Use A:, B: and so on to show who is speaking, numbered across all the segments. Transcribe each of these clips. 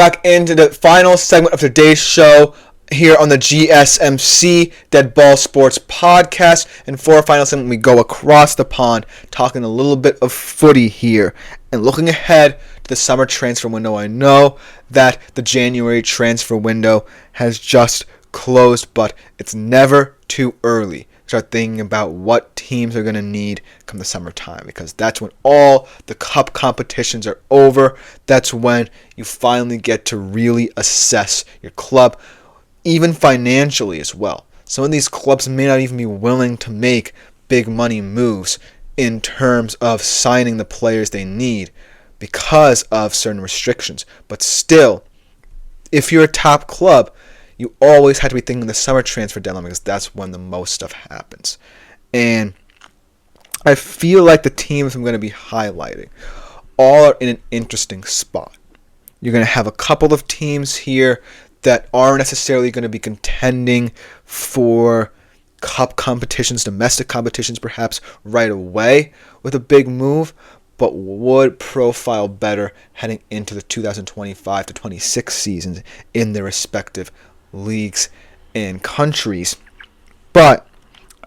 A: back into the final segment of today's show here on the GSMC Dead Ball Sports Podcast. And for our final segment, we go across the pond, talking a little bit of footy here and looking ahead to the summer transfer window. I know that the January transfer window has just closed, but it's never too early to start thinking about what teams are going to need come the summertime, because that's when all the cup competitions are over. That's when you finally get to really assess your club, even financially as well. Some of these clubs may not even be willing to make big money moves in terms of signing the players they need because of certain restrictions. But still, if you're a top club, you always have to be thinking the summer transfer deadline, because that's when the most stuff happens. And I feel like the teams I'm going to be highlighting all are in an interesting spot. You're going to have a couple of teams here that aren't necessarily going to be contending for cup competitions, domestic competitions perhaps right away with a big move, but would profile better heading into the 2025 to 26 seasons in their respective leagues and countries. But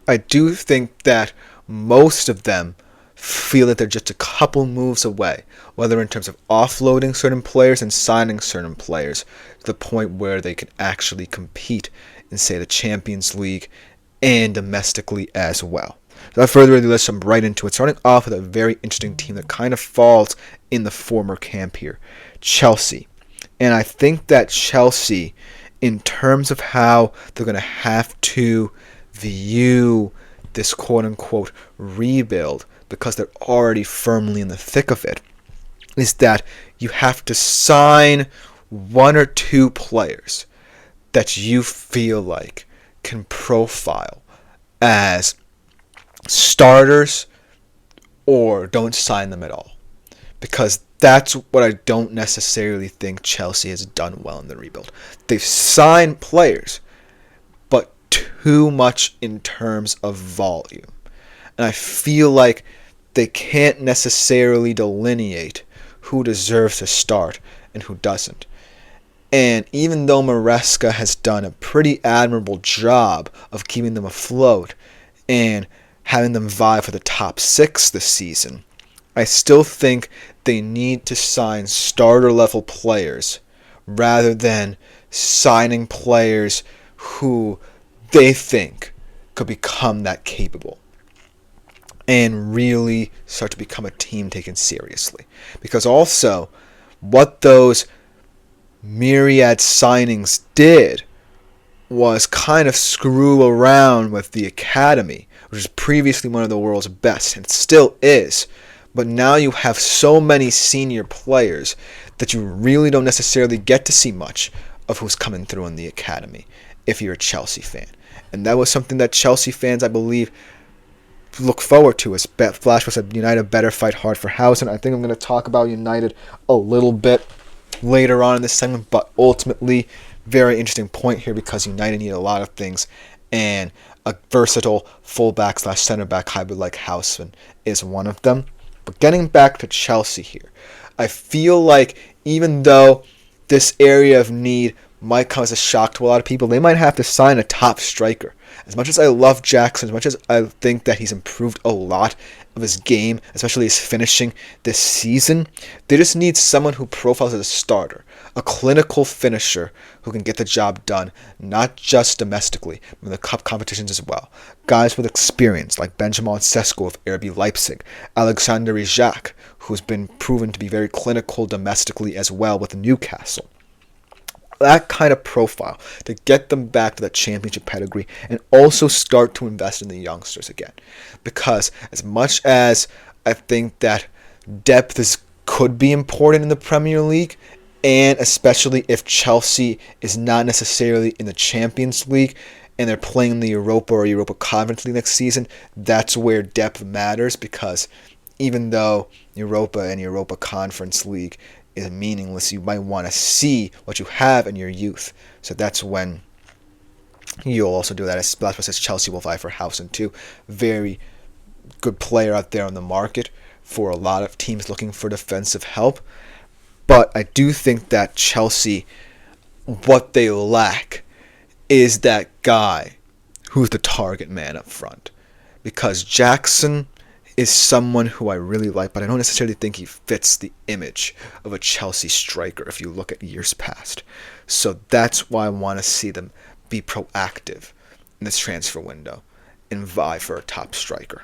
A: I do think that most of them feel that they're just a couple moves away, whether in terms of offloading certain players and signing certain players to the point where they can actually compete in, say, the Champions League and domestically as well. Without further ado, let's jump right into it. Starting off with a very interesting team that kind of falls in the former camp here, Chelsea. And I think that Chelsea, in terms of how they're going to have to view this quote-unquote rebuild, because they're already firmly in the thick of it, is that you have to sign one or two players that you feel like can profile as starters, or don't sign them at all. Because that's what I don't necessarily think Chelsea has done well in the rebuild. They've signed players, but too much in terms of volume. And I feel like they can't necessarily delineate who deserves to start and who doesn't. And even though Maresca has done a pretty admirable job of keeping them afloat and having them vie for the top 6 this season, I still think they need to sign starter-level players rather than signing players who they think could become that capable and really start to become a team taken seriously. Because also, what those myriad signings did was kind of screw around with the academy, which is previously one of the world's best, and still is. But now you have so many senior players that you really don't necessarily get to see much of who's coming through in the academy if you're a Chelsea fan. And that was something that Chelsea fans, I believe, look forward to. As Flash said, United better fight hard for housing. I think I'm going to talk about United a little bit later on in this segment, but ultimately, very interesting point here, because United need a lot of things, and a versatile fullback / center back hybrid like Houseman is one of them. But getting back to Chelsea here, I feel like even though this area of need might come as a shock to a lot of people, they might have to sign a top striker. As much as I love Jackson, as much as I think that he's improved a lot of his game, especially his finishing this season, they just need someone who profiles as a starter, a clinical finisher who can get the job done, not just domestically, but in the cup competitions as well. Guys with experience like Benjamin Sesko of RB Leipzig, Alexander Isak, who's been proven to be very clinical domestically as well with Newcastle. That kind of profile to get them back to that championship pedigree, and also start to invest in the youngsters again. Because as much as I think that depth could be important in the Premier League, and especially if Chelsea is not necessarily in the Champions League and they're playing the Europa or Europa Conference League next season, that's where depth matters, because even though Europa and Europa Conference League is meaningless, you might want to see what you have in your youth. So that's when you'll also do that. As Splash says, Chelsea will vie for Housen too. Very good player out there on the market for a lot of teams looking for defensive help. But I do think that Chelsea, what they lack is that guy who's the target man up front. Because Jackson is someone who I really like, but I don't necessarily think he fits the image of a Chelsea striker if you look at years past. So that's why I want to see them be proactive in this transfer window and vie for a top striker.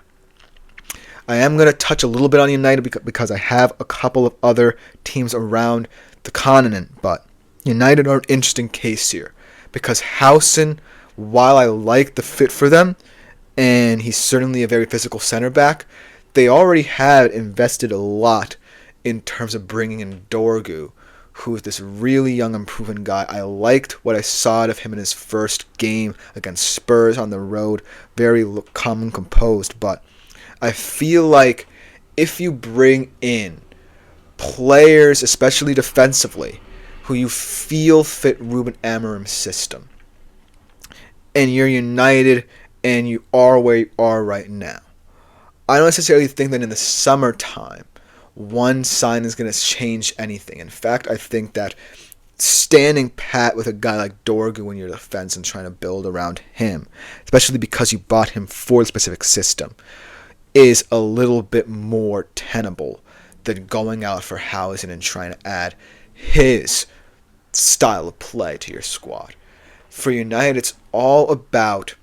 A: I am going to touch a little bit on United because I have a couple of other teams around the continent, but United are an interesting case here because Howson, while I like the fit for them, and he's certainly a very physical center back, they already had invested a lot in terms of bringing in Dorgu, who is this really young and proven guy. I liked what I saw out of him in his first game against Spurs on the road, very calm and composed, but I feel like if you bring in players, especially defensively, who you feel fit Ruben Amorim's system, and you're United and you are where you are right now, I don't necessarily think that in the summertime, one sign is going to change anything. In fact, I think that standing pat with a guy like Dorgu in your defense and trying to build around him, especially because you bought him for a specific system, is a little bit more tenable than going out for Howson and trying to add his style of play to your squad. For United, it's all about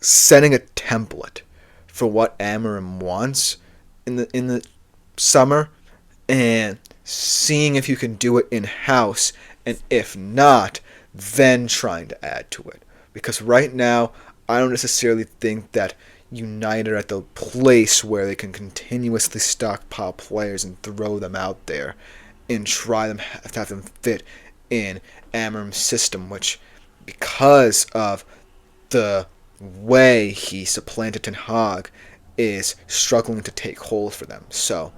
A: setting a template for what Amorim wants in the summer and seeing if you can do it in-house, and if not, then trying to add to it. Because right now, I don't necessarily think that United are at the place where they can continuously stockpile players and throw them out there and try to have them fit in Amorim's system, which, because of the way he supplanted Ten Hag, is struggling to take hold for them. So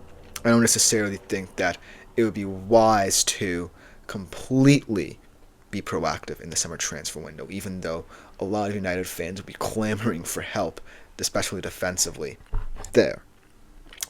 A: I don't necessarily think that it would be wise to completely be proactive in the summer transfer window, even though a lot of United fans will be clamoring for help, especially defensively there.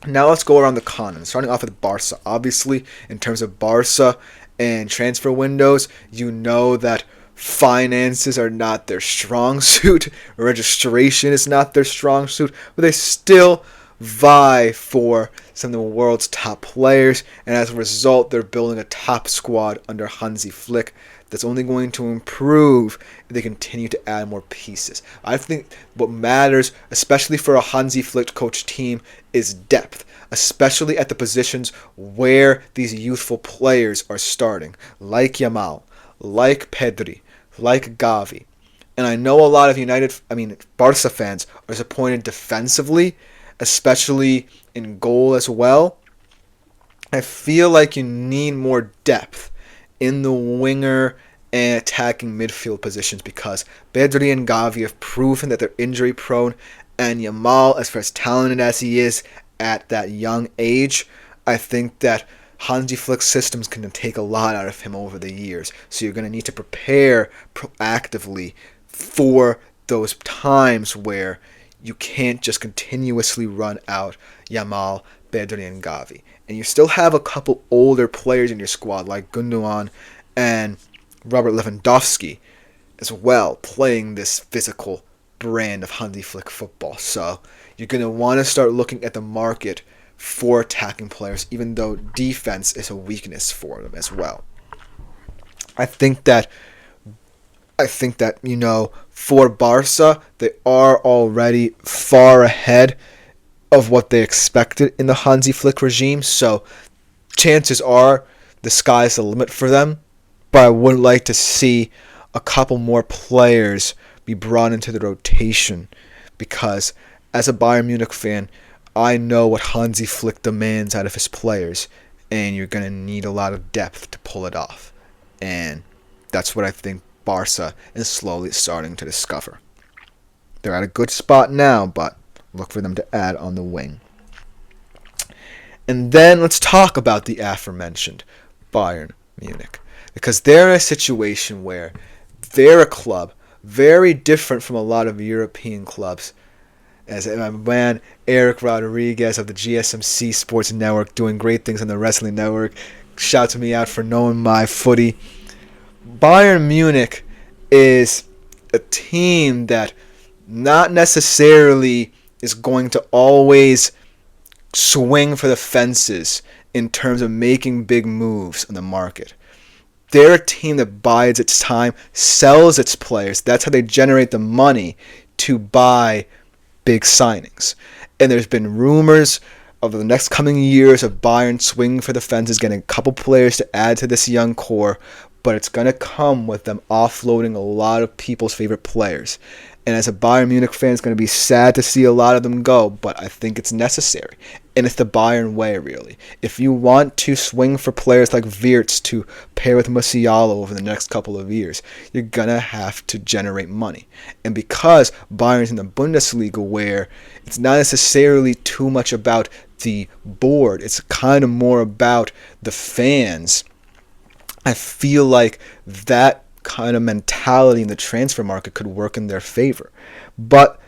A: Now let's go around the continent, starting off with Barca. Obviously, in terms of Barca and transfer windows, you know that finances are not their strong suit, registration is not their strong suit, but they still vie for some of the world's top players, and as a result, they're building a top squad under Hansi Flick that's only going to improve if they continue to add more pieces. I think what matters, especially for a Hansi Flick coach team, is depth, especially at the positions where these youthful players are starting, like Yamal, like Pedri, like Gavi. And I know a lot of Barca fans are disappointed defensively, especially in goal as well. I feel like you need more depth in the winger and attacking midfield positions because Pedri and Gavi have proven that they're injury prone, and Yamal, as far as talented as he is at that young age, I think that Hansi Flick's systems can take a lot out of him over the years. So you're going to need to prepare proactively for those times where you can't just continuously run out Yamal, Pedri, and Gavi. And you still have a couple older players in your squad like Gundogan and Robert Lewandowski as well, playing this physical brand of Hansi Flick football. So you're going to want to start looking at the market for attacking players, even though defense is a weakness for them as well. I think that for Barca, they are already far ahead of what they expected in the Hansi Flick regime, so chances are the sky's the limit for them, but I would like to see a couple more players be brought into the rotation because as a Bayern Munich fan, I know what Hansi Flick demands out of his players, and you're going to need a lot of depth to pull it off. And that's what I think Barca is slowly starting to discover. They're at a good spot now, but look for them to add on the wing. And then let's talk about the aforementioned Bayern Munich, because they're in a situation where they're a club very different from a lot of European clubs, as my man Eric Rodriguez of the GSMC Sports Network doing great things on the Wrestling Network shouts me out for knowing my footy. Bayern Munich is a team that not necessarily is going to always swing for the fences in terms of making big moves on the market. They're a team that bides its time, sells its players. That's how they generate the money to buy big signings. And there's been rumors over the next coming years of Bayern swinging for the fences, getting a couple players to add to this young core, but it's going to come with them offloading a lot of people's favorite players. And as a Bayern Munich fan, it's going to be sad to see a lot of them go, but I think it's necessary. And it's the Bayern way, really. If you want to swing for players like Wirtz to pair with Musiala over the next couple of years, you're going to have to generate money. And because Bayern's in the Bundesliga, where it's not necessarily too much about the board, it's kind of more about the fans, I feel like that kind of mentality in the transfer market could work in their favor. But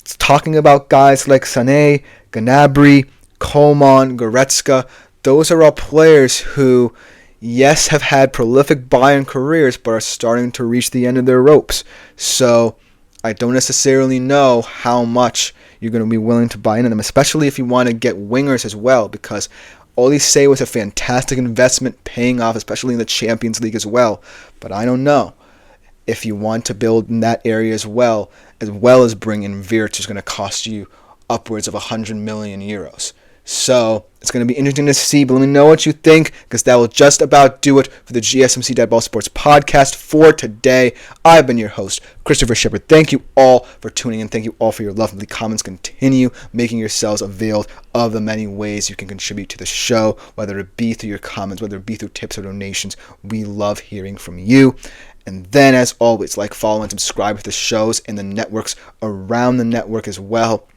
A: talking about guys like Sané, Gnabry, Coman, Goretzka, those are all players who, yes, have had prolific Bayern careers, but are starting to reach the end of their ropes. So I don't necessarily know how much you're going to be willing to buy into them, especially if you want to get wingers as well, because Olise was a fantastic investment, paying off, especially in the Champions League as well. But I don't know if you want to build in that area as well as bring in Wirtz, is going to cost you upwards of 100 million euros. So it's going to be interesting to see, but let me know what you think, because that will just about do it for the GSMC Dead Ball Sports podcast for today. I've been your host, Christopher Shepard. Thank you all for tuning in. Thank you all for your lovely comments. Continue making yourselves availed of the many ways you can contribute to the show, whether it be through your comments, whether it be through tips or donations. We love hearing from you. And then, as always, like, follow, and subscribe to the shows and the networks around the network as well,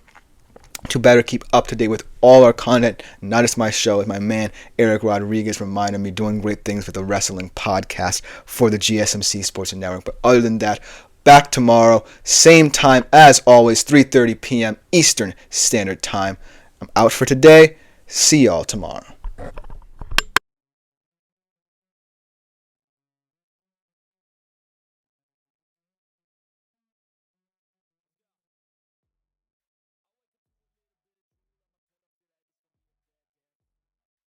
A: to better keep up to date with all our content, not just my show, as my man Eric Rodriguez reminded me, doing great things with the wrestling podcast for the GSMC Sports Network. But other than that, back tomorrow, same time as always, 3:30 p.m. Eastern Standard Time. I'm out for today. See y'all tomorrow.